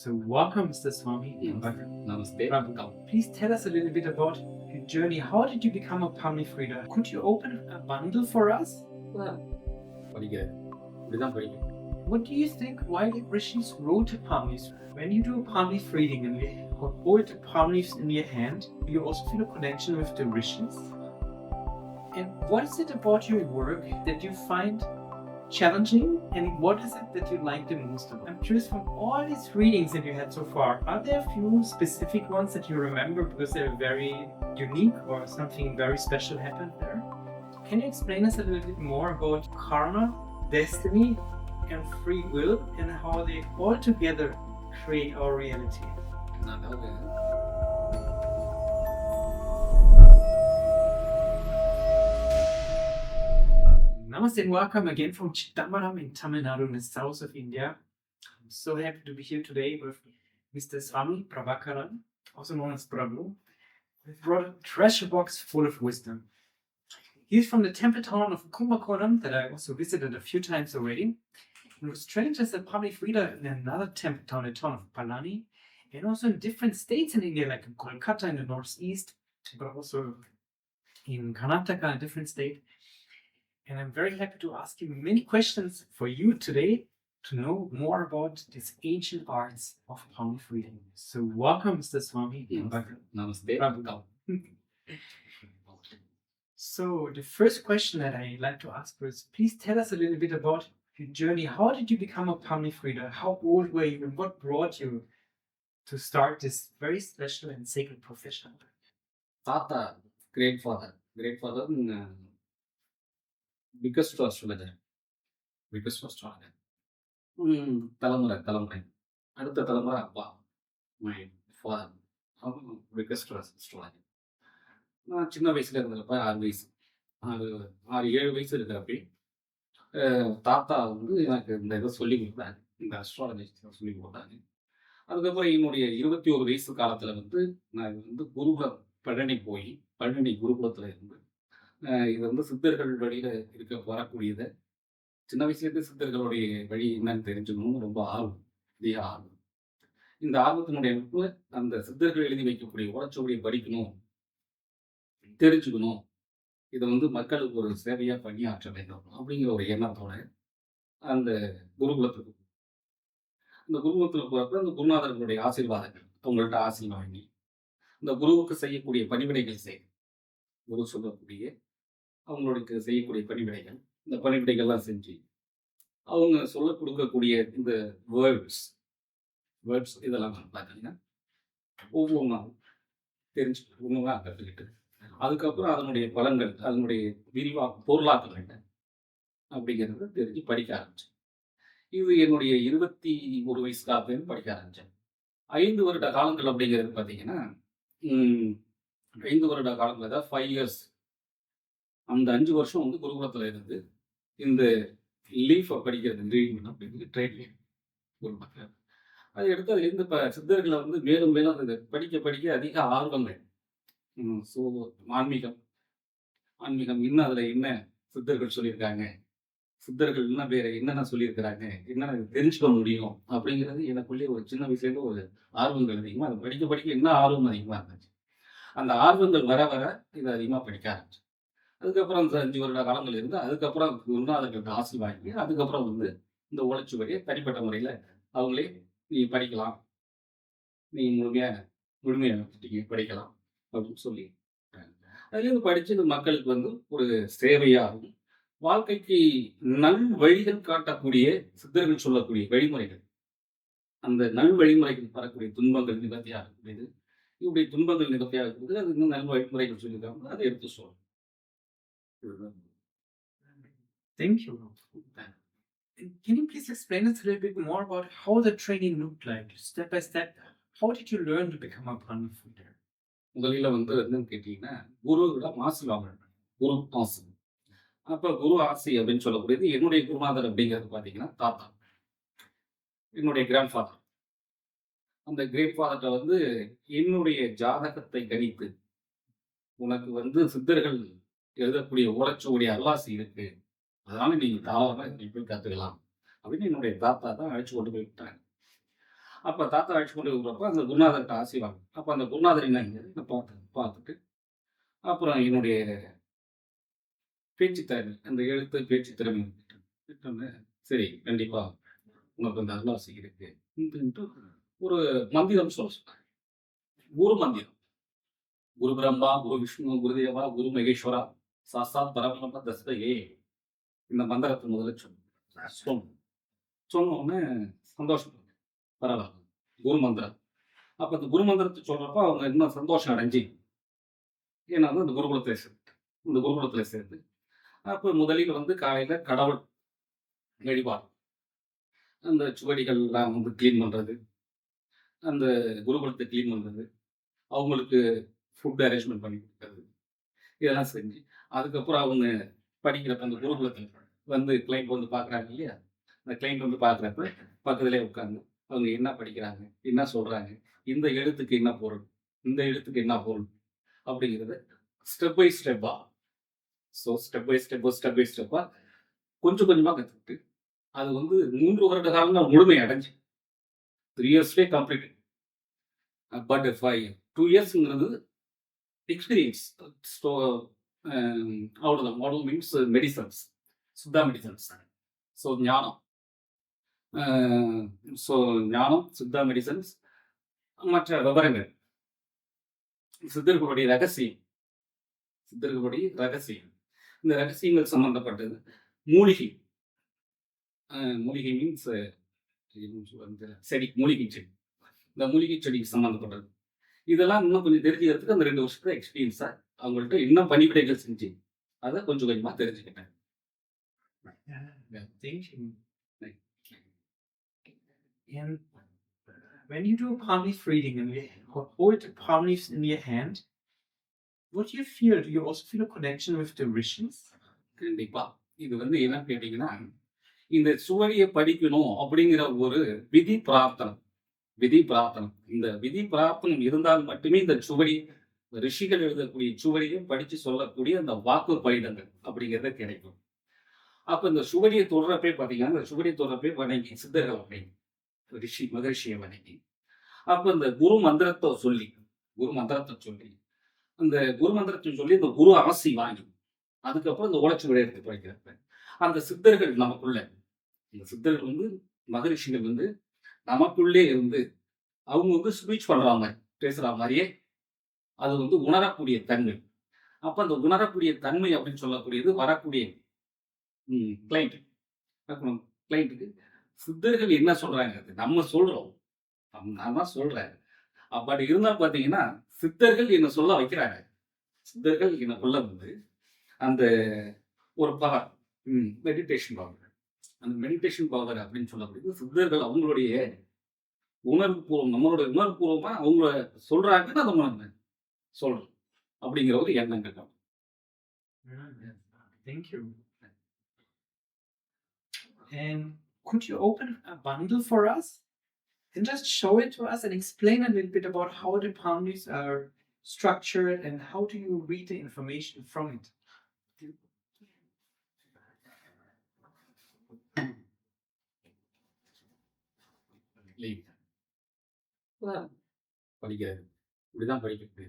So welcome, Mr. Swami. Namaste. Please tell us a little bit about your journey. How did you become a Pamif reader? Could you open a bundle for us? படிக்கிறேன் இப்படிதான் படிக்கிறேன். What do you think? Why did Rishis wrote a Pamif? When you do a Pamif reading and you hold the Pamifs in your hand, you also feel a connection with the Rishis. And what is it about your work that you find challenging, and what is it that you like the most about? I'm curious, from all these readings that you had so far, are there a few specific ones that you remember because they're very unique or something very special happened there? Can you explain us a little bit more about karma, destiny, and free will, and how they all together create our reality? அதாவது Namaste and welcome again from Chittambaram in Tamil Nadu in the south of India. I'm so happy to be here today with Mr. Swami Prabhakaran, also known as Prabhu. We've brought a treasure box full of wisdom. He's from the temple town of Kumbakonam that I also visited a few times already. He was trained as a public reader in another temple town, the town of Palani, and also in different states in India, like in Kolkata in the northeast, but also in Karnataka, a different state. And I'm very happy to ask you many questions for you today to know more about these ancient arts of palm reading. So welcome, Mr. Swami. Namaste. So the first question that I like to ask is, please tell us a little bit about your journey. How did you become a palm reader? How old were you, and what brought you to start this very special and sacred profession? தாத்தா great father biggest astrologer தலைமுறை அடுத்த தலைமுறை அப்பா my father அவங்க biggest astrologer. நான் சின்ன வயசுல இருந்தப்ப 6 வயசு இருக்கிறப்ப தாத்தா வந்து எனக்கு இந்த இதை சொல்லி கொடுத்தாங்க, இந்த அஸ்ட்ராலஜி சொல்லி கொடுத்தாங்க. அதுக்கப்புறம் என்னுடைய 21 வயசு காலத்துல வந்து நான் வந்து குருகுலம் பழனி குருகுலத்துல இருந்து இது வந்து சித்தர்கள் வழியில வரக்கூடியதை சின்ன வயசுலேருந்து சித்தர்களுடைய வழி என்னன்னு தெரிஞ்சுக்கணும்னு ரொம்ப அதிக ஆர்வம். இந்த ஆர்வத்தினுடைய அந்த சித்தர்கள் எழுதி வைக்கக்கூடிய உழைச்சொடியை படிக்கணும், தெரிஞ்சுக்கணும், இதை வந்து மக்களுக்கு ஒரு சேவையா பணியாற்ற வேண்டும் அப்படிங்கிற ஒரு எண்ணத்தோட அந்த குருகுலத்துக்கு போறப்ப அந்த குருநாதர்களுடைய ஆசீர்வாதங்கள் அவங்கள்ட்ட ஆசீர்வாதம் வாங்கி இந்த குருவுக்கு செய்யக்கூடிய பணிவிடைகள் குரு சொல்லக்கூடிய அவங்களுக்கு செய்யக்கூடிய பணிவிடைகள், இந்த பணிவிடைகள்லாம் செஞ்சு அவங்க சொல்ல கொடுக்கக்கூடிய இந்த வேர்ட்ஸ் இதெல்லாம் பார்த்தீங்கன்னா ஒவ்வொன்றா கற்றுக்கிட்டு அதுக்கப்புறம் அதனுடைய பலன்கள், அதனுடைய பொருளாக்கம் என்ன அப்படிங்கிறத தெரிஞ்சு படிக்க ஆரம்பிச்சேன். இது என்னுடைய 21 வயசு காலத்துலேருந்து படிக்க ஆரம்பித்தேன். 5 வருட காலங்கள் அப்படிங்கிறது பார்த்தீங்கன்னா 5 வருட காலங்கள், அதாவது 5 இயர்ஸ். அந்த 5 வருஷம் வந்து குருகுலத்தில் இருந்து இந்த லீஃபை படிக்கிறது, ட்ரைனிங் குருகுலத்தில் அதை எடுத்து அதுலேருந்து இப்போ சித்தர்களை வந்து மேலும் மேலும் அதை படிக்க அதிக ஆர்வங்கள். ஸோ ஆன்மீகம் இன்னும் அதில் என்ன சித்தர்கள் சொல்லியிருக்காங்க, சித்தர்கள் இன்னும் வேற என்னென்ன சொல்லியிருக்கிறாங்க, என்னென்ன தெரிஞ்சுக்க முடியும் அப்படிங்கிறது எனக்குள்ளே ஒரு சின்ன வயசுலேருந்து ஒரு ஆர்வங்கள் அதிகமாக, அதை படிக்க என்ன ஆர்வம் அதிகமாக இருந்துச்சு. அந்த ஆர்வங்கள் வர இதை அதிகமாக படிக்க ஆரம்பிச்சு. அதுக்கப்புறம் அந்த 5 வருட காலங்கள் இருந்து அதுக்கப்புறம் குருநாதர்களுக்கு ஆசி வாங்கி அதுக்கப்புறம் வந்து இந்த உழைச்சுவடியை தனிப்பட்ட முறையில் அவங்களே நீ படிக்கலாம், நீ முழுமையாக படிக்கலாம் அப்படின்னு சொல்லி அதுலேருந்து படித்து இந்த மக்களுக்கு வந்து ஒரு சேவையாகவும் வாழ்க்கைக்கு நல் வழிகள் காட்டக்கூடிய சித்தர்கள் சொல்லக்கூடிய வழிமுறைகள், அந்த நல் வழிமுறைகள் வரக்கூடிய துன்பங்கள் நிவர்த்தியாக இருக்கக்கூடியது, இப்படி துன்பங்கள் நிவர்த்தியாக இருக்கிறது, அது இன்னும் நல் வழிமுறைகள் சொல்லியிருக்காங்க, அதை எடுத்து சொல்லணும். Thank you. Can you please explain us a little bit more about how the training looked like, step by step? How did you learn to become a Pranam reader? முதலில் வந்து என்னன்னு கேட்டீங்கன்னா, குருவிடம் ஆசி வாங்கணும். குரு ஆசி. அப்போ குரு ஆசி அப்படின்னு சொல்லக்கூடியது என்னுடைய குருநாதர் அப்படிங்கிறது பார்த்தீங்கன்னா தாத்தா, என்னுடைய கிராண்ட் ஃபாதர். அந்த கிரேட் ஃபாதர்கிட்ட வந்து என்னுடைய ஜாதகத்தை கணித்து, உனக்கு வந்து சித்தர்கள் எழுதக்கூடிய உழைச்சக்கூடிய அல்லாசி இருக்கு, அதனால நீங்க தாராளமாக போய் கற்றுக்கலாம் அப்படின்னு என்னுடைய தாத்தா தான் அழைச்சி கொண்டு போய் விட்டாங்க. அப்ப தாத்தா அழைச்சு கொண்டு விடுறப்ப அந்த குருநாதர்கிட்ட ஆசி வாங்க. அப்ப அந்த குருநாதர் என்னங்கிறது பார்த்துட்டு, அப்புறம் என்னுடைய பேச்சு திறமை, அந்த எழுத்து பேச்சு திறமை கேட்டோன்னே, சரி கண்டிப்பா உனக்கு அந்த அருளாசி இருக்கு. அப்படின்ட்டு ஒரு மந்திரம் சொல்ல சொன்னாங்க. குரு மந்திரம். குரு பிரம்மா, குரு விஷ்ணு, குருதேவா, குரு மகேஸ்வரா, சாஸ்தாத் பரபிரம்ம தஸ்மையே. இந்த மந்திரத்தை முதல்ல சொல்லணும். சொன்ன உடனே சந்தோஷம். பரவாயில்ல. குரு மந்திரம். அப்ப அந்த குரு மந்திரத்தை சொல்றப்ப அவங்க இன்னும் சந்தோஷம் அடைஞ்சு, ஏன்னா வந்து இந்த குருகுலத்துல சேர்ந்து, அப்ப முதலில் வந்து காலையில கடவுள் வழிபாடு. அந்த சுவடிகள்லாம் வந்து கிளீன் பண்றது, அந்த குருகுலத்தை கிளீன் பண்றது, அவங்களுக்கு ஃபுட் அரேஞ்ச்மெண்ட் பண்ணி கொடுக்கறது, இதெல்லாம் செஞ்சு, அதுக்கப்புறம் அவங்க படிக்கிறப்ப அந்த குருகுலத்தில் வந்து கிளைண்ட் வந்து பார்க்குறாங்க இல்லையா? அந்த கிளைண்ட் வந்து பார்க்குறப்ப பக்கத்திலே உட்காந்து அவங்க என்ன படிக்கிறாங்க, என்ன சொல்றாங்க, இந்த எழுத்துக்கு என்ன பொருள், இந்த எழுத்துக்கு என்ன பொருள் அப்படிங்கிறத ஸ்டெப் பை ஸ்டெப்பா, ஸ்டெப் பை ஸ்டெப்பா கொஞ்சம் கொஞ்சமா கற்றுக்கிட்டு, அது வந்து 3 வருட காலம் முழுமை அடைஞ்சு 3 இயர்ஸ்லேயே கம்ப்ளீட். பட் 2 இயர்ஸ்ங்கிறது எக்ஸ்பீரியன்ஸ். ஸோ அவ்வளோதான். Model means medicines, Siddha medicines. So ஞானம், சித்தா மெடிசன்ஸ், மற்ற விவரங்கள், சித்தர்களுடைய ரகசியம், இந்த ரகசியங்கள் சம்பந்தப்பட்டது. மூலிகை மீன்ஸ் செடி, மூலிகை செடி, இந்த மூலிகை செடிக்கு சம்பந்தப்பட்டது. இதெல்லாம் இன்னும் கொஞ்சம் தெரிஞ்சுக்கிறதுக்கு அந்த 2 வருஷத்துல எக்ஸ்பீரியன்ஸா அவங்கள்ட்ட இன்னும் பணிவிடைகள் செஞ்சு அதை கொஞ்சம் கொஞ்சமா தெரிஞ்சுக்கிட்டேன். Thank you. And when you do a palm leaf reading and you hold the palm leaves in your hand, what do you feel? Do you also feel a connection with the rishis? கண்டிப்பா. இது வந்து என்ன கேட்டீங்கன்னா, இந்த சுவடியை படிக்கணும் அப்படிங்கிற ஒரு விதி பிரார்த்தனை. இந்த விதி பிரார்த்தனை இருந்தால் மட்டுமே இந்த சுவடி, ரிஷிகள் எழுதக்கூடிய சுவடியை படிச்சு சொல்லக்கூடிய அந்த வாக்கு பலிதங்கள் அப்படிங்கிறது கிடைக்கும். அப்ப இந்த சுவடியை தொடரப்பே பார்த்தீங்கன்னா, இந்த சுவடியை தொடரப்பே வணங்கி சித்தர்கள் வணங்கி, மகரிஷியை வணங்கி, அப்ப இந்த குரு மந்திரத்தை சொல்லி இந்த குரு ஆசி வாங்கி, அதுக்கப்புறம் இந்த ஓலைச்சுவடி எடுத்து படிக்கிறப்ப அந்த சித்தர்கள் நமக்குள்ள, இந்த சித்தர்கள் வந்து மகரிஷிகள் வந்து நமக்குள்ளே இருந்து அவங்க வந்து ஸ்பீச் பண்ற மாதிரி, பேசுற மாதிரியே அது வந்து உணரக்கூடிய தன்மை. அப்ப அந்த உணரக்கூடிய தன்மை அப்படின்னு சொல்லக்கூடியது வரக்கூடிய கிளைண்ட்டுக்கு சித்தர்கள் என்ன சொல்றாங்க, அது நம்ம சொல்றோம், நான் தான் சொல்றேன். அப்படி இருந்தா பாத்தீங்கன்னா சித்தர்கள் என்ன சொல்ல வைக்கிறாங்க. சித்தர்கள் எனக்குள்ள வந்து அந்த ஒரு பவர், மெடிடேஷன் பவர், அந்த மெடிடேஷன் பவர் அப்படின்னு சொல்லக்கூடியது சித்தர்கள் அவங்களுடைய உணர்வுபூர்வம், நம்மளுடைய உணர்வுபூர்வமா அவங்க சொல்றாங்கன்னா நம்ம சொல்றோம் அப்படிங்கிற ஒரு எண்ணங்கள். Thank you. And could you open a bundle for us and just show it to us and explain a little bit about how the palm leaves are structured and how do you read the information from it? படிக்கிறது இப்படிதான் படிக்கிறது.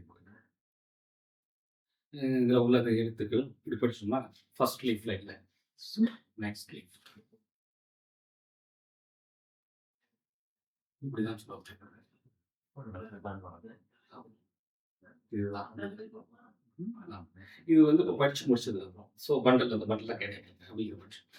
இதுல உள்ள எழுத்துக்கள் இப்படி படிச்சோம்னா first லீஃப்ல இல்லை, next leaf இப்படிதான் சொல்லுவாங்க. இது வந்து இப்போ படிச்சு முடிச்சது. ஸோ பண்டல், அந்த பண்டல கிடையாது அப்படிங்கிற பட்சம்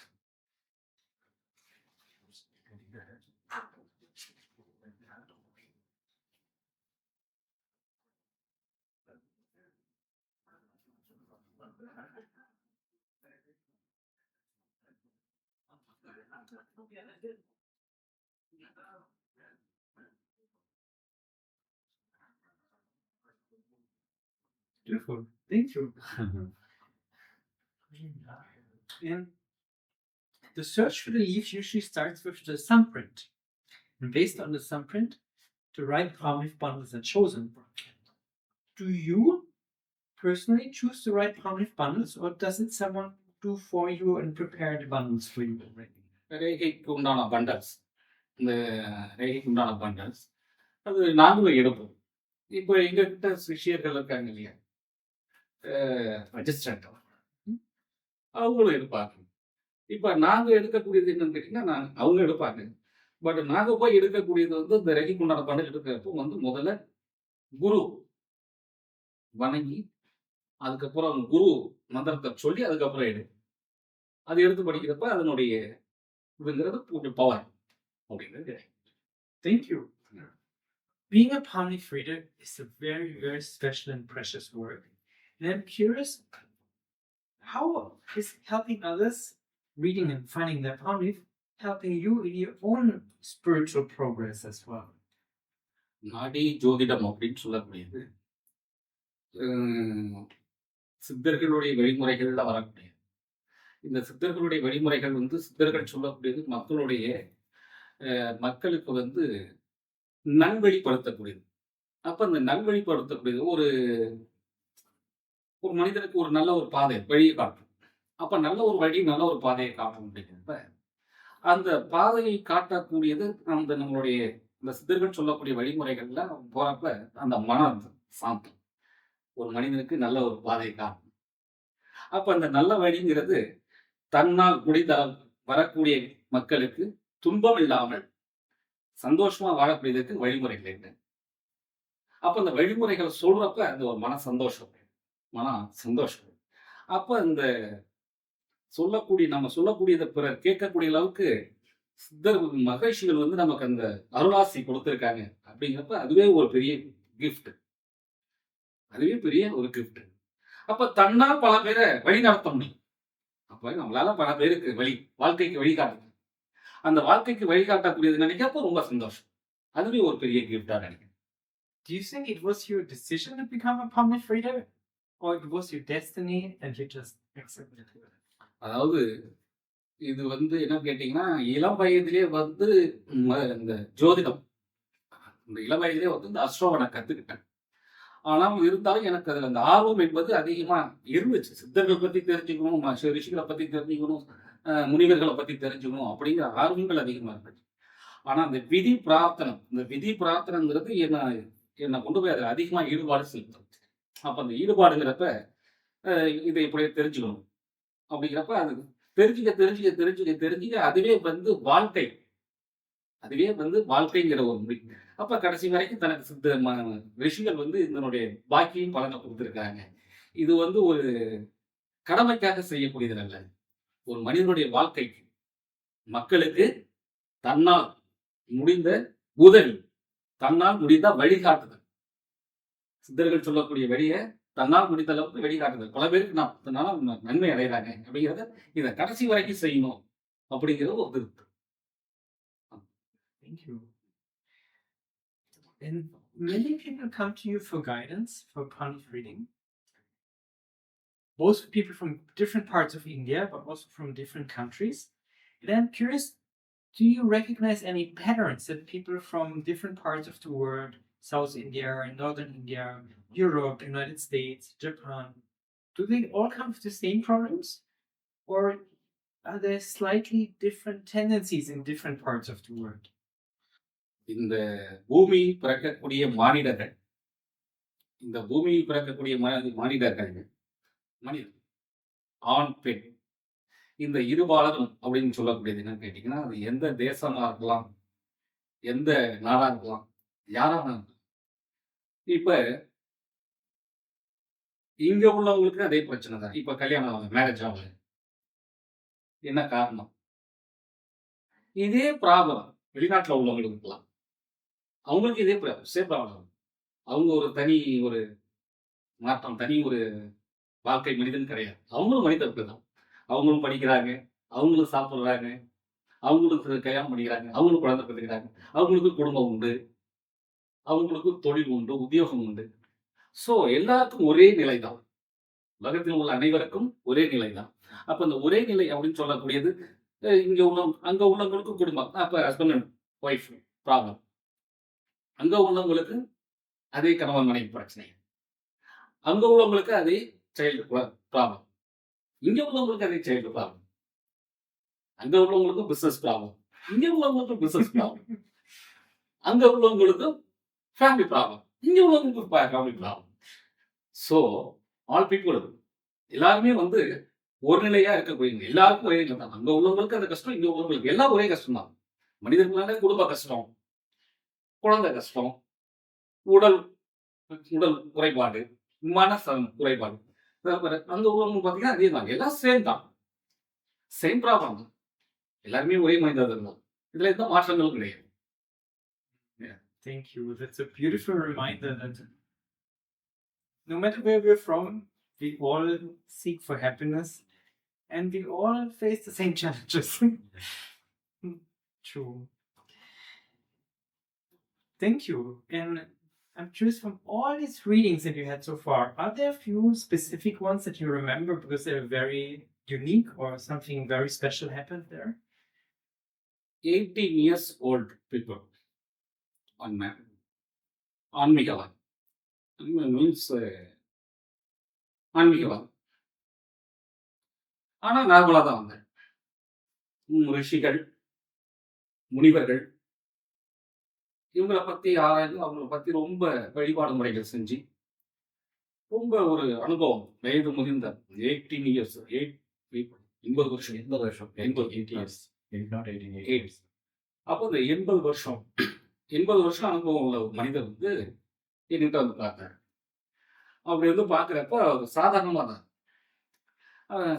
Beautiful. Thank you. And the search for the leaf usually starts with the thumbprint. And based on the thumbprint, the right palm leaf bundles are chosen. Do you personally choose the right palm leaf bundles, or does it someone do for you and prepare the bundles for you already? ரேகைக்கு உண்டான bundles இந்த ரேகைக்கு உண்டான bundles அது நாங்களும் எடுப்போம். இப்போ எங்ககிட்ட சிஷ்யர்கள் இருக்காங்க இல்லையா, ரெஜிஸ்டர்ட் அவங்களும் எடுப்பாங்க. இப்ப நாங்க எடுக்கக்கூடியது என்னன்னு கேட்டீங்கன்னா, அவங்க எடுப்பாங்க. பட் நாங்க போய் எடுக்கக்கூடியது வந்து இந்த ரேகைக்கு உண்டான பண்டல் எடுக்கிறப்போ வந்து முதல்ல குரு வணங்கி, அதுக்கப்புறம் குரு மந்திரத்த சொல்லி அதுக்கப்புறம் அது எடுத்து படிக்கிறப்ப அதனுடைய இதுங்கிறது கொஞ்சம் பவர் அப்படிங்கிறது கிடைக்கும். Thank you. Being a Pamif reader is a very, very special and precious work. And I'm curious, how is helping others, reading and finding their Pamif, helping you in your own spiritual progress as well? நாடி ஜோதிடம் அப்படின்னு சொல்லக்கூடியது சித்தர்களுடைய வழிமுறைகள்ல வரக்கூடியது. இந்த சித்தர்களுடைய வழிமுறைகள் வந்து சித்தர்கள் சொல்லக்கூடியது மக்களுக்கு வந்து நல்வழிப்படுத்தக்கூடியது. அப்ப அந்த நல்வழிப்படுத்தக்கூடியது ஒரு ஒரு மனிதனுக்கு ஒரு நல்ல ஒரு பாதை வழியை காட்டும். அப்ப நல்ல ஒரு வழி நல்ல ஒரு பாதையை காட்டும் அப்படிங்கிறப்ப அந்த பாதையை காட்டக்கூடியது அந்த நம்மளுடைய இந்த சித்தர்கள் சொல்லக்கூடிய வழிமுறைகள்ல போறப்ப அந்த மனம் சாந்தம் ஒரு மனிதனுக்கு நல்ல ஒரு பாதையை காட்டும். அப்ப அந்த நல்ல வழிங்கிறது தன்னால் முடிந்த வரக்கூடிய மக்களுக்கு துன்பம் இல்லாமல் சந்தோஷமா வாழக்கூடியதுக்கு வழிமுறைகள் என்ன. அப்ப அந்த வழிமுறைகளை சொல்றப்ப அந்த ஒரு மன சந்தோஷம். அப்ப இந்த நம்ம சொல்லக்கூடியதை பிறர் கேட்கக்கூடிய அளவுக்கு சித்தர் மகரிஷிகள் வந்து நமக்கு அந்த அருளாசி கொடுத்திருக்காங்க அப்படிங்கிறப்ப அதுவே ஒரு பெரிய கிஃப்ட். அப்ப தன்னால் பல பேரை வழி நடத்த முடியும். அப்ப நம்மளால பல பேருக்கு வாழ்க்கைக்கு வழிகாட்டணும். அந்த வாழ்க்கைக்கு வழிகாட்டக்கூடியது நினைக்கிறப்ப ரொம்ப சந்தோஷம். அதுவே ஒரு பெரிய கிஃப்டா நினைக்கிறேன். Do you think it was your decision to become a Pamif reader, or it was your destiny and you just accepted it? அதாவது இது வந்து என்ன கேட்டீங்கன்னா, இளம் வயதிலே வந்து இந்த ஜோதிடம், இந்த இளம் வயதிலே வந்து இந்த அஸ்ட்ரோவை நான் கத்துக்கிட்டேன். ஆனால் இருந்தாலும் எனக்கு அதுல அந்த ஆர்வம் என்பது அதிகமா இருந்துச்சு. சித்தர்கள் பத்தி தெரிஞ்சுக்கணும், ரிஷிகளை பத்தி தெரிஞ்சுக்கணும், முனிவர்களை பத்தி தெரிஞ்சுக்கணும் அப்படிங்கிற ஆர்வங்கள் அதிகமா இருந்துச்சு. ஆனா அந்த விதி பிரார்த்தனைங்கிறது என்னை கொண்டு போய் அதில் அதிகமா ஈடுபாடு செலுத்தும். அப்ப அந்த ஈடுபாடுங்கிறப்ப இதை இப்படி தெரிஞ்சுக்கணும் அப்படிங்கிறப்ப அது தெரிஞ்சுக்க அதுவே வந்து வாழ்க்கைங்கிற ஒரு மொழி. அப்ப கடைசி வரைக்கும் தனக்கு ரிஷிகள் வந்து இதனுடைய பாக்கியும் பலனை கொடுத்துருக்காங்க. இது வந்து ஒரு கடமைக்காக செய்யக்கூடியது அல்ல. ஒரு மனிதனுடைய வாழ்க்கைக்கு மக்களுக்கு தன்னால் முடிந்த உதவி, தன்னால் முடிந்த வழிகாட்டுதல், சித்தர்கள் சொல்லக்கூடிய வழியை தன்னால் முடிந்த அளவுக்கு வழிகாட்டுதல். பல பேருக்கு நன்மை அடைகிறாங்க அப்படிங்கிறத இதை கடைசி வரைக்கும் செய்யணும் அப்படிங்கிறது ஒரு திருப்தி. Thank you. And many people come to you for guidance for Pamif reading. Both people from different parts of India, but also from different countries. And I'm curious, do you recognize any patterns that people from different parts of the world, South India, Northern India, Europe, United States, Japan, do they all come with the same problems? Or are there slightly different tendencies in different parts of the world? இந்த பூமியில் பிறக்கக்கூடிய மானிடர்கள், மனிதன் ஆண் பெண், இந்த இருபாலரும் அப்படின்னு சொல்லக்கூடியது என்னன்னு கேட்டீங்கன்னா, அது எந்த தேசமா இருக்கலாம், எந்த நாடா இருக்கலாம், யாரா இருக்கலாம். இப்ப இங்க உள்ளவங்களுக்கு அதே பிரச்சனை தான். இப்ப கல்யாணம் மேரேஜ் ஆகல, என்ன காரணம்? இதே ப்ராப்ளம் வெளிநாட்டுல உள்ளவங்களுக்கு இருக்கலாம். அவங்களுக்கு இதே ப்ராப்ளம். அவங்க ஒரு தனி ஒரு மாற்றம், தனி ஒரு வாழ்க்கை மனிதன் கிடையாது. அவங்களும் மனிதர்கள் தான். அவங்களும் படிக்கிறாங்க, அவங்களும் சாப்பிடுறாங்க, அவங்களுக்கு கல்யாணம் பண்ணிக்கிறாங்க, அவங்களும் குழந்தை பெற்றுக்கிறாங்க, அவங்களுக்கு குடும்பம் உண்டு, அவங்களுக்கு தொழில் உண்டு, உத்தியோகம் உண்டு. ஸோ எல்லாருக்கும் ஒரே நிலை தான். உலகத்தில் உள்ள அனைவருக்கும் ஒரே நிலை தான். அப்ப இந்த ஒரே நிலை அப்படின்னு சொல்லக்கூடியது அங்க உள்ளவங்களுக்கும் குடும்பம். அப்ப ஹஸ்பண்ட் அண்ட் ஒய்ஃப் ப்ராப்ளம். அங்க உள்ளவங்களுக்கு அதே கணவன் மனைவி பிரச்சனை, அங்க உள்ளவங்களுக்கு அதே சைல்டு ப்ராப்ளம், இங்க உள்ளவங்களுக்கு அதே சைல்டு ப்ராப்ளம், அங்க உள்ளவங்களுக்கும் பிசினஸ் ப்ராப்ளம், இங்க உள்ளவங்களுக்கும் பிசினஸ் ப்ராப்ளம், அங்க உள்ளவங்களுக்கும் ஃபேமிலி ப்ராப்ளம், இங்க உள்ளவங்களுக்கும் family problem. So all people எல்லாருமே வந்து ஒரு நிலையா இருக்கக்கூடியவங்க. எல்லாருக்கும் ஒரே நிலை தான். அங்க உள்ளவங்களுக்கு அந்த கஷ்டம், இங்க உள்ளவங்களுக்கு எல்லாம் ஒரே கஷ்டம் தான். மனிதர்களால குடும்ப கஷ்டம், குழந்தை கஷ்டம், உடல் உடல் குறைபாடு, குறைபாடு. அங்க உள்ளவங்க பார்த்தீங்கன்னா அதே தான். எல்லாம் சேம் தான். சேம் ப்ராப்ளம் தான். எல்லாருமே ஒரே மனிதர்கள் தான். இதுல எந்த மாற்றங்களும் கிடையாது. Yeah, thank you. That's a beautiful reminder that no matter where we're from, we all seek for happiness and we all face the same challenges. True. Thank you. And I'm curious, from all these readings that you had so far, are there a few specific ones that you remember because they're very unique or something very special happened there? 18 years old people on map. ஆன்மீகவாதி means ஆன்மீகவாதி. ஆனா நார்மலா தான் வந்தேன். ரிஷிகள், முனிவர்கள் இவங்களை பத்தி ஆராய்ந்து அவங்களை பத்தி ரொம்ப வழிபாடு முறைகள் செஞ்சு ரொம்ப ஒரு அனுபவம். வயது முதிர்ந்த 18 இயர்ஸ் 80 வருஷம் 80 வருஷம் 80 years. Not 18 Eight. years. அப்போ இந்த 80 வருஷம் அனுபவம் உள்ள ஒரு மனிதர் வந்து என்கிட்ட வந்து பார்த்தாரு. அப்படி வந்து பார்க்குறப்ப சாதாரணமாக தான்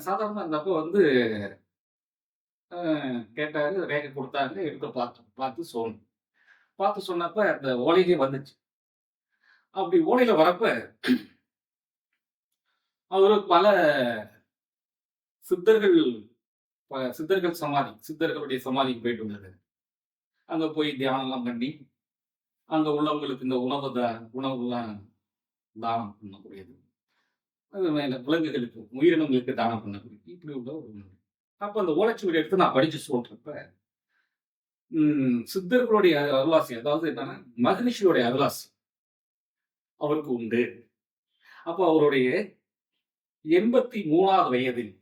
சாதாரணமாக இருந்தப்போ வந்து கேட்டாரு, ரேகை கொடுத்தாங்க, எடுத்து பார்த்து சொன்னப்ப அந்த ஓலையிலே வந்துச்சு. அப்படி ஓலையில வரப்ப அவரு பல சித்தர்களுடைய சமாதிக்கு போயிட்டு வந்தது. அங்க போய் தியானம்லாம் பண்ணி அங்க உள்ளவங்களுக்கு இந்த உணவுலாம் தானம் பண்ணக்கூடியது, அது மேல விலங்குகளுக்கு உயிரினங்களுக்கு தானம் பண்ணக்கூடியது, இப்படி உள்ள ஒரு. அப்ப அந்த ஓலைச்சுவடி எடுத்து நான் படிச்சு சொல்றப்ப சித்தர்களுடைய அருளாசி, அதாவது என்னன்னா மகரிஷியுடைய அருளாசி அவருக்கு உண்டு. அப்போ அவருடைய 83வது வயதில்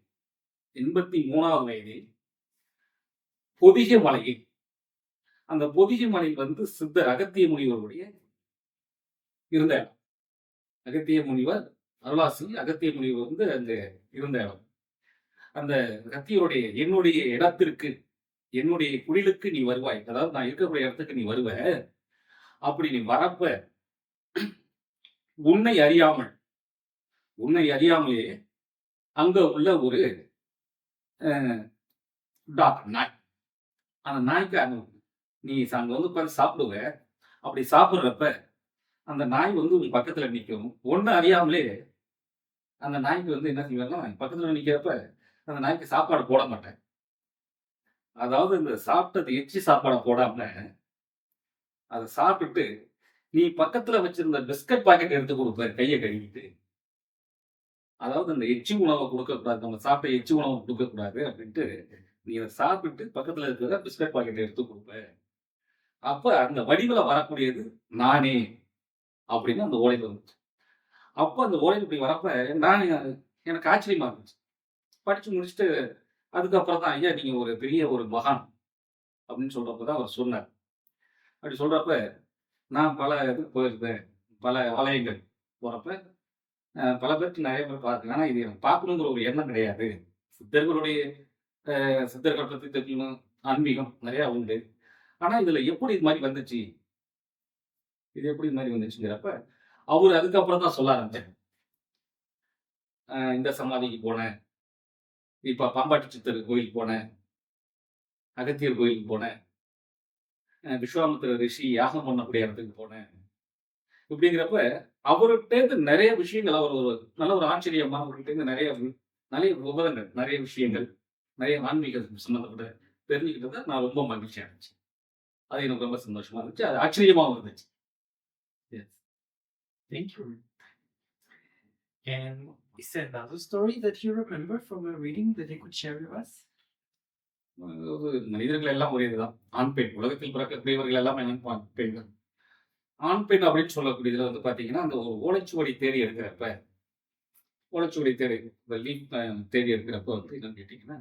பொதிகை மலையில், அந்த பொதிகை மலையில் வந்து சித்தர் அகத்திய முனிவருடைய இருந்த இடம். அகத்திய முனிவர் அருளாசி, அகத்திய முனிவர் வந்து அங்க இருந்த இடம். அந்த அகத்தியருடைய என்னுடைய இடத்திற்கு, என்னுடைய குடிலுக்கு நீ வருவாய், அதாவது நான் இருக்கக்கூடிய இடத்துக்கு நீ வருவ. அப்படி நீ வரப்ப உன்னை அறியாமலே அங்க உள்ள ஒரு நாய், அந்த நாய்க்கு நீ அங்க வந்து உட்காந்து சாப்பிடுவ. அப்படி சாப்பிடுறப்ப அந்த நாய் வந்து உன் பக்கத்துல நிற்கும். ஒண்ணு அறியாமலே அந்த நாய்க்கு வந்து என்ன செய்வேன்னா, பக்கத்துல நிக்கிறப்ப அந்த நாய்க்கு சாப்பாடு போட மாட்டேன். அதாவது இந்த சாப்பிட்டது எச்சி சாப்பாடை போடாம அதை சாப்பிட்டுட்டு நீ பக்கத்துல வச்சிருந்த பிஸ்கட் பாக்கெட் எடுத்து கொடுப்ப கையை கழுவிட்டு. அதாவது இந்த எச்சி உணவை கொடுக்கக்கூடாது, நம்ம சாப்பிட்ட எச்சி உணவை கொடுக்கக்கூடாது அப்படின்ட்டு நீ அதை சாப்பிட்டு பக்கத்துல இருக்கிற பிஸ்கட் பாக்கெட் எடுத்து கொடுப்ப. அப்ப அந்த வடிவில் வரக்கூடியது நானே அப்படின்னு அந்த ஓலையில் வந்துச்சு. அப்போ அந்த ஓலையில் இப்படி வரப்ப நான் எனக்கு ஆச்சரியமா இருந்துச்சு. படிச்சு முடிச்சுட்டு அதுக்கப்புறம் தான், ஐயா நீங்க ஒரு பெரிய ஒரு மகான் அப்படின்னு சொல்றப்பதான் அவர் சொன்னார். அப்படி சொல்றப்ப நான் பல இதுக்கு போயிருந்தேன், பல ஆலயங்கள் போறப்ப பல பேருக்கு நிறைய பேர் பார்த்துருக்கேன். ஆனா இது எனக்கு பார்க்கணுங்கிற ஒரு எண்ணம் கிடையாது. சித்தர்கள் பற்றி தெரிஞ்சுக்கணும், ஆன்மீகம் நிறையா உண்டு. ஆனா இதுல எப்படி இது மாதிரி வந்துச்சு, வந்துச்சுங்கிறப்ப அவரு அதுக்கப்புறம் தான் சொல்ல ஆரம்பிச்சேன். இந்த சமாதிக்கு போனேன், இப்ப பாம்பாட்டி சித்தர் கோயிலுக்கு போனேன், அகத்தியர் கோயிலுக்கு போனேன், விஸ்வாமித்திர ரிஷி யாகம் பண்ணக்கூடிய இடத்துக்கு போனேன். இப்படிங்கிறப்ப அவர்கிட்ட நிறைய விஷயங்கள், அவர் ஒரு நல்ல ஒரு ஆச்சரியமா அவர்கிட்ட நிறைய விவரங்கள், நிறைய விஷயங்கள், நிறைய ஆன்மீக சம்பந்தப்பட்ட தெரிஞ்சுக்கிட்டதை நான் ரொம்ப மகிழ்ச்சி அடைஞ்சேன். அது எனக்கு ரொம்ப சந்தோஷமா இருந்துச்சு, அது ஆச்சரியமாகவும் இருந்துச்சு. Thank you. And is there another story that you remember from a reading that you could share with us? மனிதர்கள் எல்லாம் ஒரே இதுதான், ஆண் பெண். உலகத்தில் பிறக்கக்கூடியவர்கள் எல்லாமே பெண்கள். ஆண் பெண் அப்படின்னு சொல்லக்கூடியதுல வந்து பாத்தீங்கன்னா, அந்த ஒரு ஓலைச்சுவடி தேடி எடுக்கிறப்ப தேடி எடுக்கிறப்ப வந்து என்னன்னு கேட்டீங்கன்னா,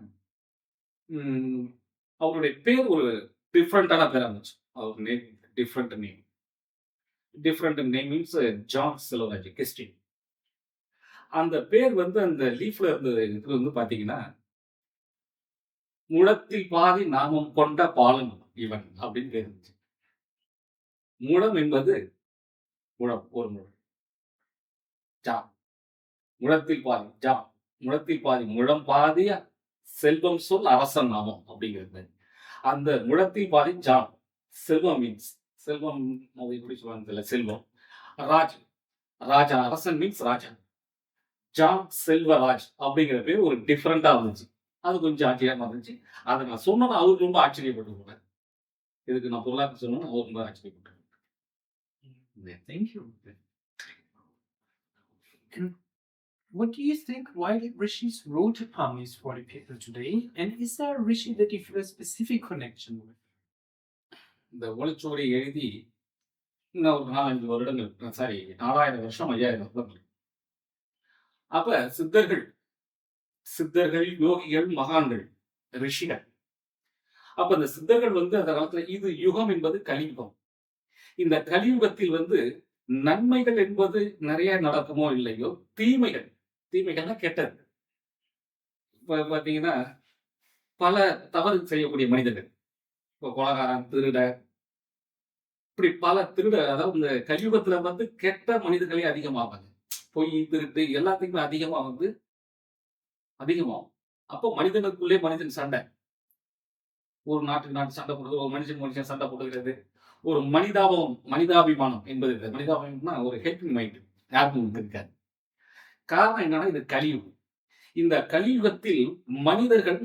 அவருடைய பேர் ஒரு டிஃப்ரெண்டான பேரா இருந்துச்சு. அவர் name different name. Different name means John Selvaraj Christine. அந்த பேர் வந்து அந்த லீஃப்ல இருந்த இது வந்து பார்த்தீங்கன்னா, "முழத்தில் பாதி நாமம் கொண்ட பாலன் இவன்" அப்படின்னு பேர் இருந்துச்சு. முழம் என்பது முழம், ஒரு முழம். ஜா முழத்தில் பாதி ஜா முழத்தில் பாதி முழம் பாதி செல்வம் சொல் அரசன் நாமம் அப்படிங்கிறது. அந்த முழத்தில் பாதி ஜான் செல்வம் மீன்ஸ் செல்வம், அது எப்படி சொல்லுவாங்க தெரியல, செல்வம். ராஜ் ராஜா, அரசன் மீன்ஸ் ராஜா. ஜான் செல்வராஜ் அப்படிங்கிற பேர் ஒரு டிஃப்ரெண்டா இருந்துச்சு. அது கொஞ்சம் ஆச்சரியமா இருந்துச்சு. அதை நான் சொன்னோன்னா அவருக்கு ரொம்ப ஆச்சரியப்பட்டு போனார். இதுக்கு நான் பொருளாதாரம் சொன்னோன்னா அவர் ரொம்ப ஆச்சரியப்பட்டார். Thank you. And what do you think why the rishis wrote Apanis for the people today? And is there a rishi that you feel a specific connection with? இந்த ஓலைச்சுவடி எழுதி இன்னும் ஒரு 4-5 வருடங்கள், சாரி 4000 வருஷம் 5000 வருடங்கள். அப்ப சித்தர்கள், யோகிகள், மகான்கள், ரிஷிகள். அப்ப இந்த சித்தர்கள் வந்து அந்த காலத்துல இது யுகம் என்பது கலியுகம். இந்த கலியுகத்தில் வந்து நன்மைகள் என்பது நிறைய நடக்குமோ இல்லையோ, தீமைகள்னா கெட்டது. இப்ப பாத்தீங்கன்னா பல தவறு செய்யக்கூடிய மனிதர்கள், இப்போ கொலைகாரன், திருட, இப்படி பல அதாவது இந்த கலியுகத்துல வந்து கெட்ட மனிதர்களே அதிகமாவாங்க. பொய், திருட்டு எல்லாத்துக்குமே அதிகமாகும். அப்போ மனிதனுக்குள்ளே மனிதன் சண்டை, ஒரு நாட்டுக்கு நாட்டு சண்டை போடுறது, ஒரு மனுஷன் சண்டை போடுகிறது, ஒரு மனிதாபிமானம் என்பது மனிதாபிமானம்னா ஒரு ஹெல்பிங் மைண்ட் யாருக்கும் இருக்காது. காரணம் என்னன்னா இது கலியுகம். இந்த கலியுகத்தில் மனிதர்கள்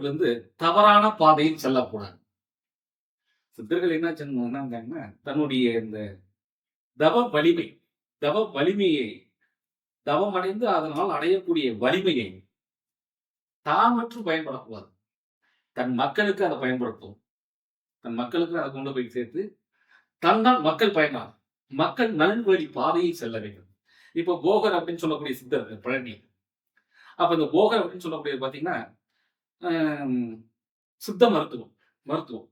வந்து தவறான பாதையில் செல்லக்கூடாது. சித்தர்கள் என்ன சொன்னாங்கன்னா, தன்னுடைய இந்த தவம் அடைந்து அதனால் அடையக்கூடிய வலிமையை தான் மற்றும் பயன்படக்கூடாது. தன் மக்களுக்கு அதை பயன்படுத்தும். தன் மக்களுக்கு அதை கொண்டு போய் சேர்த்து தன்னால் மக்கள் பயனாகும். மக்கள் நல்வழி பாதையில் செல்ல வேண்டும். இப்போ போகர் அப்படின்னு சொல்லக்கூடிய சித்தர் பழனி. அப்ப இந்த போகர் அப்படின்னு சொல்லக்கூடியது பார்த்தீங்கன்னா சித்த மருத்துவம்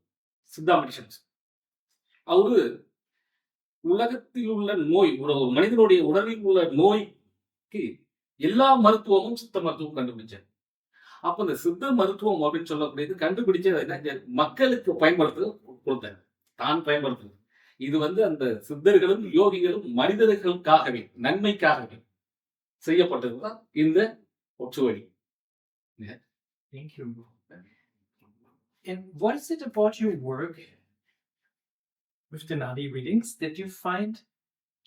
சித்தா மெடிசன்ஸ். அவரு உலகத்தில் உள்ள நோய், ஒரு மனிதனுடைய உடலில் உள்ள நோய்க்கு எல்லா மருத்துவமும் சித்த மருத்துவம் கண்டுபிடிச்சார். அப்ப இந்த சித்த மருத்துவம் அப்படின்னு சொல்லக்கூடியது கண்டுபிடிச்சது மக்களுக்கு பயன்படுத்த கொடுத்தார், தான் பயன்படுத்துறது. இது வந்து அந்த சித்தர்களும் யோகிகளும் மனிதர்களுக்காகவே, நன்மைக்காகவே செய்யப்பட்டதுதான் இந்த ஒற்றுவழி. Thank you. And what is it about your work with the Nadi readings that you find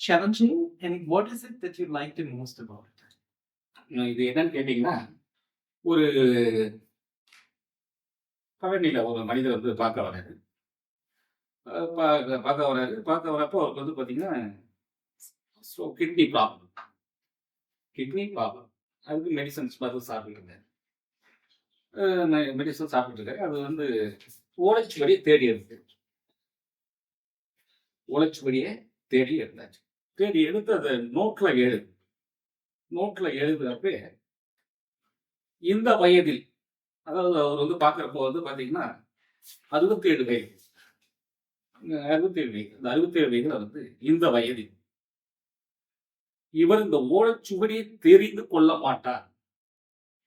challenging, and what is it that you like the most about it? இது என்னன்னு கேட்டீங்கன்னா, ஒரு பழனியில ஒரு மனிதர் வந்து பார்க்க வராரு. வரப்போ அவருக்கு வந்து பார்த்தீங்கன்னா கிட்னி ப்ராப்ளம். அதுக்கு மெடிசன்ஸ் மருந்து சாப்பிட்டுட்டு இருக்காரு. அது வந்து ஓலைச்சுவடியை தேடி இருந்தாச்சு. தேடி எடுத்து அதை நோட்ல எழுதுறப்ப இந்த வயதில், அதாவது அவர் வந்து பார்க்குறப்போ வந்து பார்த்தீங்கன்னா 67 வயது. 67 வயதுல வந்து இந்த வயதில் இவர் இந்த ஓலைச்சுவடியை தெரிந்து கொள்ள மாட்டார்.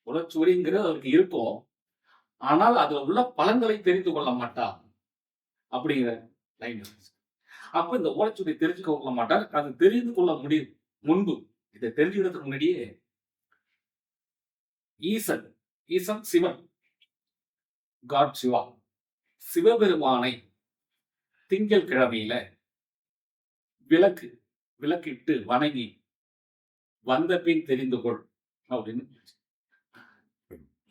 ஓலைச்சுவடிங்கிறது அவருக்கு இருக்கும், ஆனால் அதுல உள்ள பலன்களை தெரிந்து கொள்ள மாட்டார் அப்படிங்கிற லைன். அப்ப இந்த ஓலைச்சுவடியை தெரிஞ்சுக்க கொள்ள மாட்டார். அது தெரிந்து கொள்ள முடியும் முன்பு, இதை தெரிஞ்சுக்கிறதுக்கு முன்னாடியே ஈசன் சிவன், காட் சிவா, சிவபெருமானை திங்கள் கிழமையில விளக்கிட்டு வணங்கி வந்த பின் தெரிந்து கொள் அப்படின்னு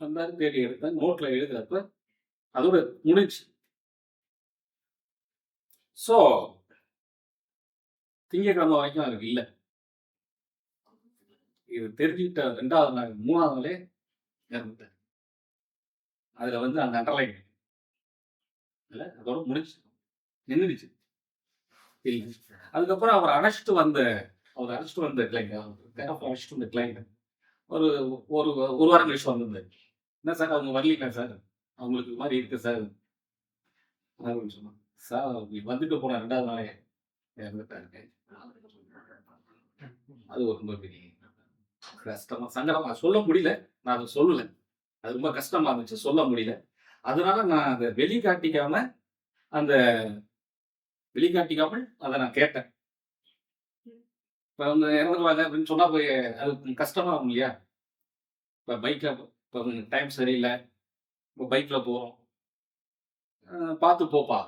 வந்தாரு. தேடி எடுத்த நோட்ல எழுதுறப்ப அதோட முடிஞ்சு. சோ திங்கக்கிழமை வரைக்கும் அவருக்கு இல்லை. இது தெரிஞ்சுக்கிட்ட 2வது நாள் 3வது நாளே இறந்துட்டார். அதுல வந்து அந்த அண்டர்லைன் இல்ல, அதோட முடிஞ்சு நின்றுச்சு. அதுக்கப்புறம் அவர் அழைச்சிட்டு வந்த கிளைண்ட் ஒரு வாரம் கழிச்சு வந்திருந்தாரு. என்ன சார் அவங்க வரலீங்களா சார், அவங்களுக்கு இது மாதிரி இருக்கு சார், அப்படின்னு சொன்னான். சார் வந்துட்டு போன 2வது நாளே இறந்துட்டாருங்க. அது ஒரு ரொம்ப பெரிய கஷ்டமா, சங்கடமா சொல்ல முடியல. நான் அத சொல்லல. அது ரொம்ப கஷ்டமா இருந்துச்சு. சொல்ல முடியல. அதனால நான் அத அந்த வெளிக்காட்டிக்காமல் அத நான் கேட்டேன். இப்ப அவங்க இறந்துருவாங்க அப்படின்னு சொன்னா போய் அது கஷ்டமாகும் இல்லையா? இப்ப பைக்ல இப்ப டைம் சரியில்ல. இப்ப பைக்ல போறோம். பார்த்து போப்பா.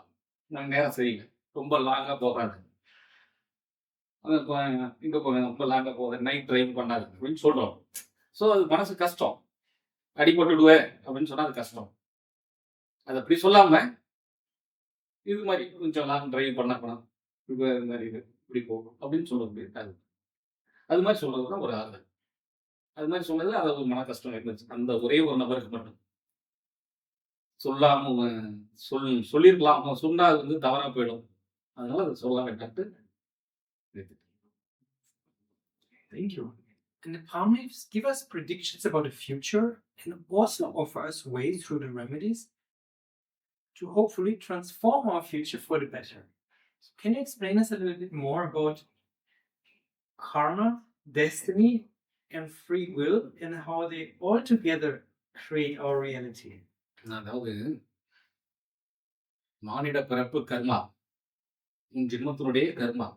நான் நேரம் சரியில்ல. ரொம்ப லாங்கா போகாத. இங்க போங்க ரொம்ப லாங்கா போகாத. நைட் டிரைவ் பண்ணாத அப்படின்னு சொல்றோம். ஸோ அது மனசு கஷ்டம். அடிபட்டுடுவே அப்படின்னு சொன்னா அது கஷ்டம். அது அப்படி சொல்லாம, இது மாரி கொஞ்சம் லாங் டிரைவ் பண்ண போலாம். இது மாரி இது இப்படி போகும் அப்படின்னு சொல்ல முடியாது. அது மாரி சொல்றது தான் ஒரு ஆறுதல். அது மாரி சொன்னதுல அது ஒரு மன கஷ்டம் இருந்துச்சு. அந்த ஒரே ஒரு நபருக்கு மட்டும். சொல்லாம சொல்லியிருக்கலாம். அவன் சொன்னா அது தவறா போயிடும். அதனால அத சொல்ல வேண்டாம்ட்டு நிறுத்திட்டேன். Thank you. And the palm give us predictions about the future and also offer us ways through the remedies to hopefully transform our future for the better. So can you explain us a little bit more about karma, destiny, and free will and how they all together create our reality? அதாவது மானிட பிறப்பு கர்மா. உன் ஜென்மத்தினுடைய கர்மா.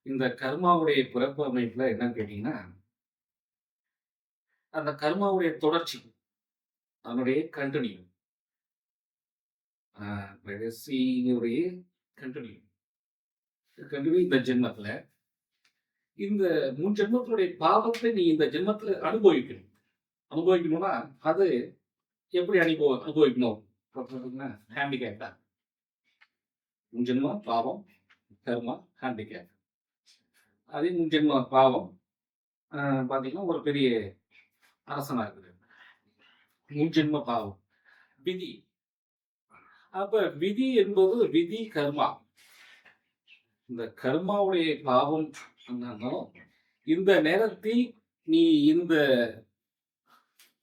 இந்த கர்மாவுடைய பிறப்பு அமைப்புல என்னன்னு கேட்டீங்கன்னா, அந்த கர்மாவுடைய தொடர்ச்சி. அதனுடைய கண்டினியூ. லெகசியினுடைய கண்டினியூ. கண்டினியூ இந்த ஜென்மத்துல. இந்த முன் ஜென்மத்தினுடைய பாவத்தை நீ இந்த ஜென்மத்துல அனுபவிக்கணும். அனுபவிக்கணும்னா அது எப்படி அனுபவிக்கணும்? ஹேண்டிகேப்டா. முன் ஜென்மம் பாவம், கர்மா, ஹேண்டிகேப். அதே முன் ஜென்ம பாவம் பார்த்தீங்கன்னா ஒரு பெரிய அரசனா இருக்குது. முன் ஜென்ம பாவம் விதி. அப்ப விதி என்பது விதி கர்மா. இந்த கர்மாவுடைய பாவம் என்னன்னாலும் இந்த நேரத்தில் நீ இந்த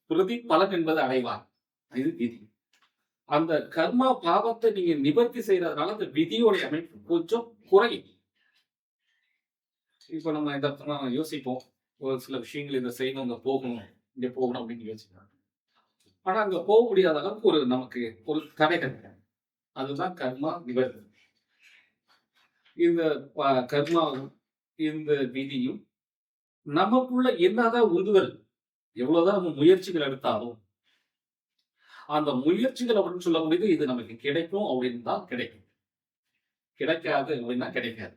பிரதி பலன் என்பது அடைவார். இது விதி. அந்த கர்மா பாவத்தை நீங்க நிவர்த்தி செய்யறதுனால அந்த விதியோடைய அமைப்பு கொஞ்சம் குறையும். இப்ப நம்ம இந்த யோசிப்போம். ஒரு சில விஷயங்கள் இதை செய்யணும், அங்க போகணும், இங்க போகணும் அப்படின்னு யோசிக்கிறோம். ஆனா அங்க போக முடியாத அளவுக்கு நமக்கு ஒரு தடைகள். அதுதான் கர்மா நிவர்த்தி. இந்த கர்மாவும் இந்த விதியும் நமக்குள்ள என்னதான் உந்துதல், எவ்வளவுதான் நம்ம முயற்சிகள் எடுத்தாலும் அந்த முயற்சிகள் அப்படின்னு சொல்ல முடியுது இது நமக்கு கிடைக்கும் அப்படின்னு தான் கிடைக்கும். கிடைக்காது அப்படின்னா கிடைக்காது.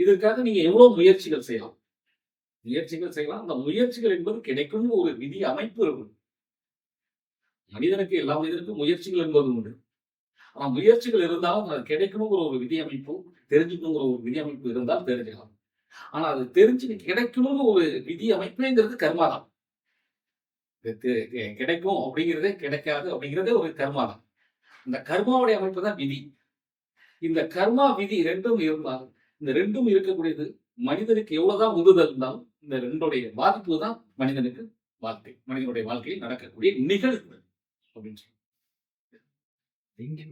இதுக்காக நீங்க எவ்வளவு முயற்சிகள் செய்யலாம். அந்த முயற்சிகள் என்பது கிடைக்கும் ஒரு விதி அமைப்பு இருக்கும். மனிதனுக்கு எல்லா மனிதனுக்கும் முயற்சிகள் என்பது உண்டு. ஆனா முயற்சிகள் இருந்தாலும் அது கிடைக்கணுங்கிற ஒரு விதி அமைப்பு, தெரிஞ்சுக்கணுங்கிற ஒரு விதி அமைப்பு இருந்தால் தெரிஞ்சுக்கலாம். ஆனா அது தெரிஞ்சு கிடைக்கணும்னு ஒரு விதி அமைப்புங்கிறது கர்மா தான். கிடைக்கும் அப்படிங்கிறதே கிடைக்காது அப்படிங்கிறதே ஒரு கர்மா தான். இந்த கர்மாவுடைய அமைப்பு தான் விதி. இந்த கர்மா விதி ரெண்டும் இருந்தால் இந்த ரெண்டும் இருக்கக்கூடியது மனிதனுக்கு எவ்வளவுதான் உந்துதல் இருந்தாலும் இந்த ரெண்டுடைய பாதிப்பு தான் மனிதனுக்கு வாழ்க்கை. மனிதனுடைய வாழ்க்கையில் நடக்கக்கூடிய நிகழ்வு அப்படின்னு சொல்லி. Thank you.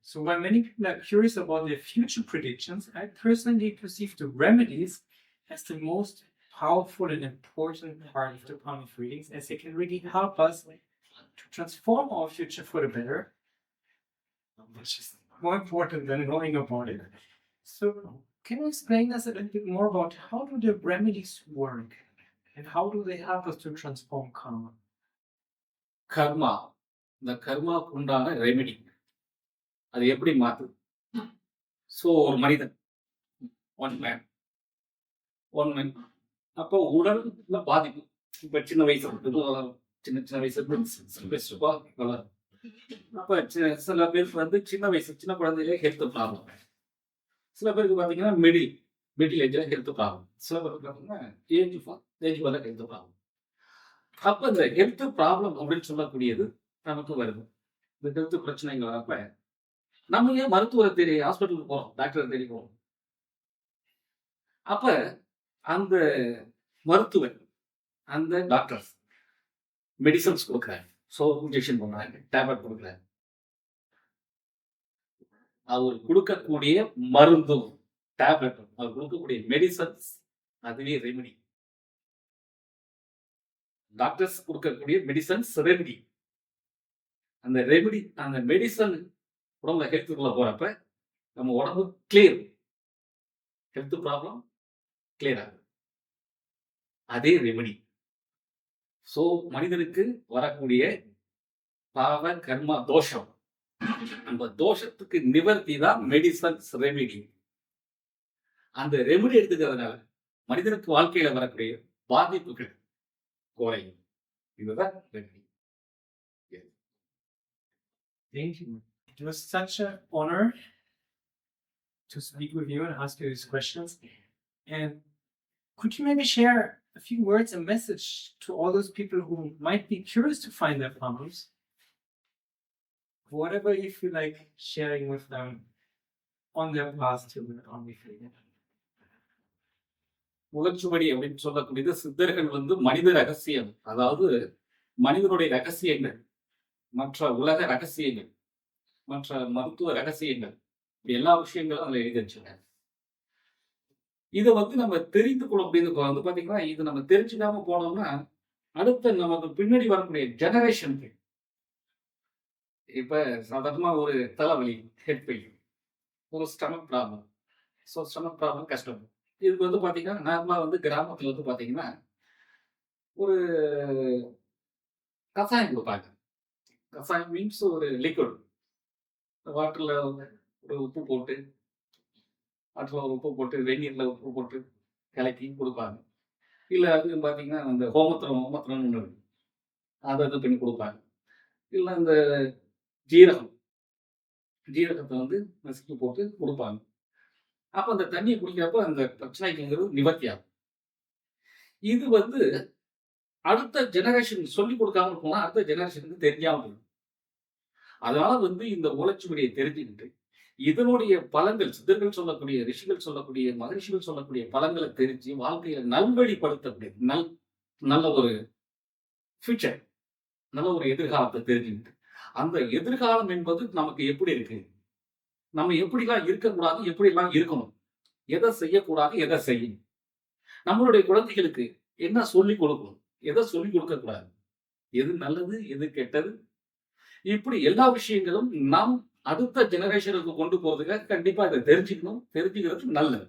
So when many people are curious about their future predictions, I personally perceive the remedies as the most powerful and important part of the palm readings, as they can really help us to transform our future for the better, which is more important than knowing about it. So can you explain us a little bit more about how do the remedies work and how do they help us to transform karma? கர்மா, இந்த கர்மாவுக்கு உண்டான remedy அது எப்படி மாத்து? So ஒரு மனிதன் one man அப்போ உடல்ல பாதிப்பு. இப்ப சின்ன வயசுல சின்ன வயசுல வளரும். அப்ப சில பேருக்கு சின்ன குழந்தையிலே ஹெல்த் ப்ராப்ளம். சில பேருக்கு பாத்தீங்கன்னா மிடில் ஏஜ்ல ஹெல்த் ப்ராப்ளம். சில பேருக்கு பாத்தீங்கன்னா ஏஜ் வர ஹெல்த் ப்ராப்ளம். அப்ப இந்த ஹெல்த் ப்ராப்ளம் அப்படின்னு சொல்லக்கூடியது நமக்கு வருது. இந்த ஹெல்த் பிரச்சனைகள் வரப்ப நம்ம ஏன் மருத்துவரை தேடி ஹாஸ்பிட்டலுக்கு போறோம், டாக்டரை தேடி போறோம். அப்ப அந்த மருத்துவர், அந்த டாக்டர்ஸ் மெடிசன்ஸ் கொடுக்குறாங்க, ஸோ இன்ஜெக்ஷன் பண்றாங்க, டேப்லெட் கொடுக்குறாங்க. அவர் கொடுக்கக்கூடிய மருந்தும் டேப்லெட்டும் அவர் கொடுக்கக்கூடிய மெடிசன்ஸ் அதுவே ரெமெடி. டாக்டர்ஸ் கொடுக்கக்கூடிய மெடிசன்ஸ் ரெமெடி. அந்த ரெமெடி அந்த மெடிசன் உடம்புல ஹெல்த்துக்குள்ள போறப்ப நம்ம உடம்பு கிளியர், ஹெல்த் ப்ராப்ளம் கிளியர் ஆகுது. அதே ரெமெடி. ஸோ மனிதனுக்கு வரக்கூடிய பாவ கர்மா தோஷம், அந்த தோஷத்துக்கு நிவர்த்தி தான் மெடிசன்ஸ் ரெமெடி. அந்த ரெமெடி எடுத்துக்கிறதுனால மனிதனுக்கு வாழ்க்கையில வரக்கூடிய பாதிப்புகள் குறையும். இதுதான் remedy. Thank you. It was such an honor to speak with you and ask you these questions. And could you maybe share a few words, a message to all those people who might be curious to find their farmers? Whatever you feel like sharing with them on their path to only freedom. உலச்சுவடி அப்படின்னு சொல்லக்கூடியது சித்தர்கள் மனித ரகசியம், அதாவது மனிதனுடைய ரகசியங்கள், மற்ற உலக ரகசியங்கள், மற்ற மருத்துவ ரகசியங்கள், எல்லா விஷயங்களும் அதுல எழுதி வச்சிருக்காங்க. இதை நம்ம தெரிந்து கொள்ள அப்படின்னு பாத்தீங்கன்னா, இது நம்ம தெரிஞ்சுக்காம போனோம்னா அடுத்த நமக்கு பின்னாடி வரக்கூடிய ஜெனரேஷனுக்கு, இப்ப சாதாரணமா ஒரு தலைவலி, ஹெட் பெயின், ஒரு stomach problem, so stomach problem கஷ்டம். இதுக்கு பாத்தீங்கன்னா நார்மலா கிராமத்துல பாத்தீங்கன்னா ஒரு கசாயம் கொடுப்பாங்க. கசாயம் மீன்ஸ் ஒரு லிக்விட், வாட்டர்ல ஒரு உப்பு போட்டு, வெந்நீர்ல உப்பு போட்டு கலக்கி கொடுப்பாங்க. இல்ல அது பாத்தீங்கன்னா அந்த ஹோமத்திரம் ஒண்ணு இருக்கு, அதை இது பண்ணி கொடுப்பாங்க. இல்ல இந்த ஜீரகத்தை நசுக்கி போட்டு கொடுப்பாங்க. அப்ப அந்த தண்ணியை குடிக்கிறப்ப அந்த பிரச்சனைக்குங்கிறது நிவர்த்தி ஆகும். இது அடுத்த ஜெனரேஷன் சொல்லி கொடுக்காம போனா அடுத்த ஜெனரேஷனுக்கு தெரியாம போகும். அதனால இந்த ஓலைச்சுவடியை தெரிஞ்சுக்கிட்டு இதனுடைய பலன்கள், சித்தர்கள் சொல்லக்கூடிய, ரிஷிகள் சொல்லக்கூடிய, மகரிஷிகள் சொல்லக்கூடிய பலன்களை தெரிஞ்சு வாழ்க்கையில நல்வழிப்படுத்தக்கூடிய நல்ல ஒரு ஃபியூச்சர், நல்ல ஒரு எதிர்காலத்தை தெரிஞ்சுக்கிட்டு, அந்த எதிர்காலம் என்பது நமக்கு எப்படி இருக்கு, நம்ம எப்படிலாம் இருக்கக்கூடாது, எப்படிலாம் இருக்கணும், எதை செய்யக்கூடாது, எதை செய்யணும், நம்மளுடைய குழந்தைகளுக்கு என்ன சொல்லிக் கொடுக்கணும், எதை சொல்லிக் கொடுக்க கூடாது, எது நல்லது, எது கெட்டது, இப்படி எல்லா விஷயங்களும் நாம் அடுத்த ஜெனரேஷனுக்கு கொண்டு போறதுக்காக கண்டிப்பா இதை தெரிஞ்சுக்கணும். தெரிஞ்சுக்கிறது நல்லது.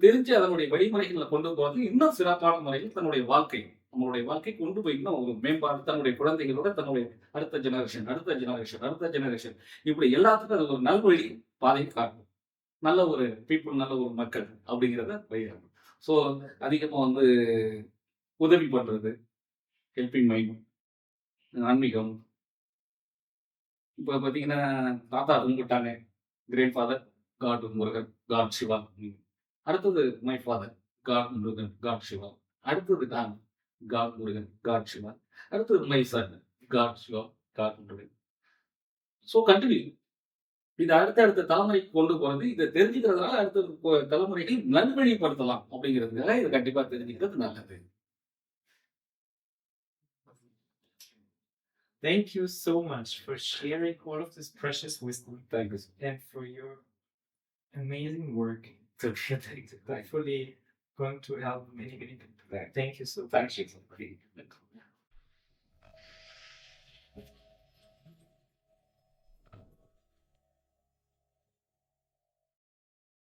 தெரிஞ்சு அதனுடைய வழிமுறைகளை கொண்டு போறது இன்னும் சிறப்பான முறையில் நம்மளுடைய வாழ்க்கை கொண்டு போய் இன்னும் ஒரு மேம்பாடு, தன்னுடைய குழந்தைகளோட தன்னுடைய அடுத்த ஜெனரேஷன் இப்படி எல்லாத்துக்கும் அது ஒரு நல்வழி பாதையை காட்டும். நல்ல ஒரு பீப்புள், நல்ல ஒரு மக்கள் அப்படிங்கிறத வழியாகும். ஸோ அதிகமா உதவி பண்றது, ஹெல்பிங் மைண்ட், ஆன்மீகம். இப்போ பார்த்தீங்கன்னா தாத்தா கும்பிட்டாங்க, great father god Murugan, god Shiva. அடுத்தது my father god Murugan, god Shiva. அடுத்தது நான் காட் முருகன், காட் சிவா. அடுத்தது my son god Shiva, god Murugan. So continue. இது அடுத்த தலைமுறைக்கு கொண்டு போறது, இதை தெரிஞ்சுக்கிறதுனால அடுத்த தலைமுறைக்கு நல்வழிப்படுத்தலாம் அப்படிங்கிறதுனால இதை கண்டிப்பா தெரிஞ்சுக்கிறது நல்லது. Thank you so much for sharing all of this precious wisdom. Thank you. And for your amazing work. Thank you. Hopefully going to help many people. Thank you so much. Thank you.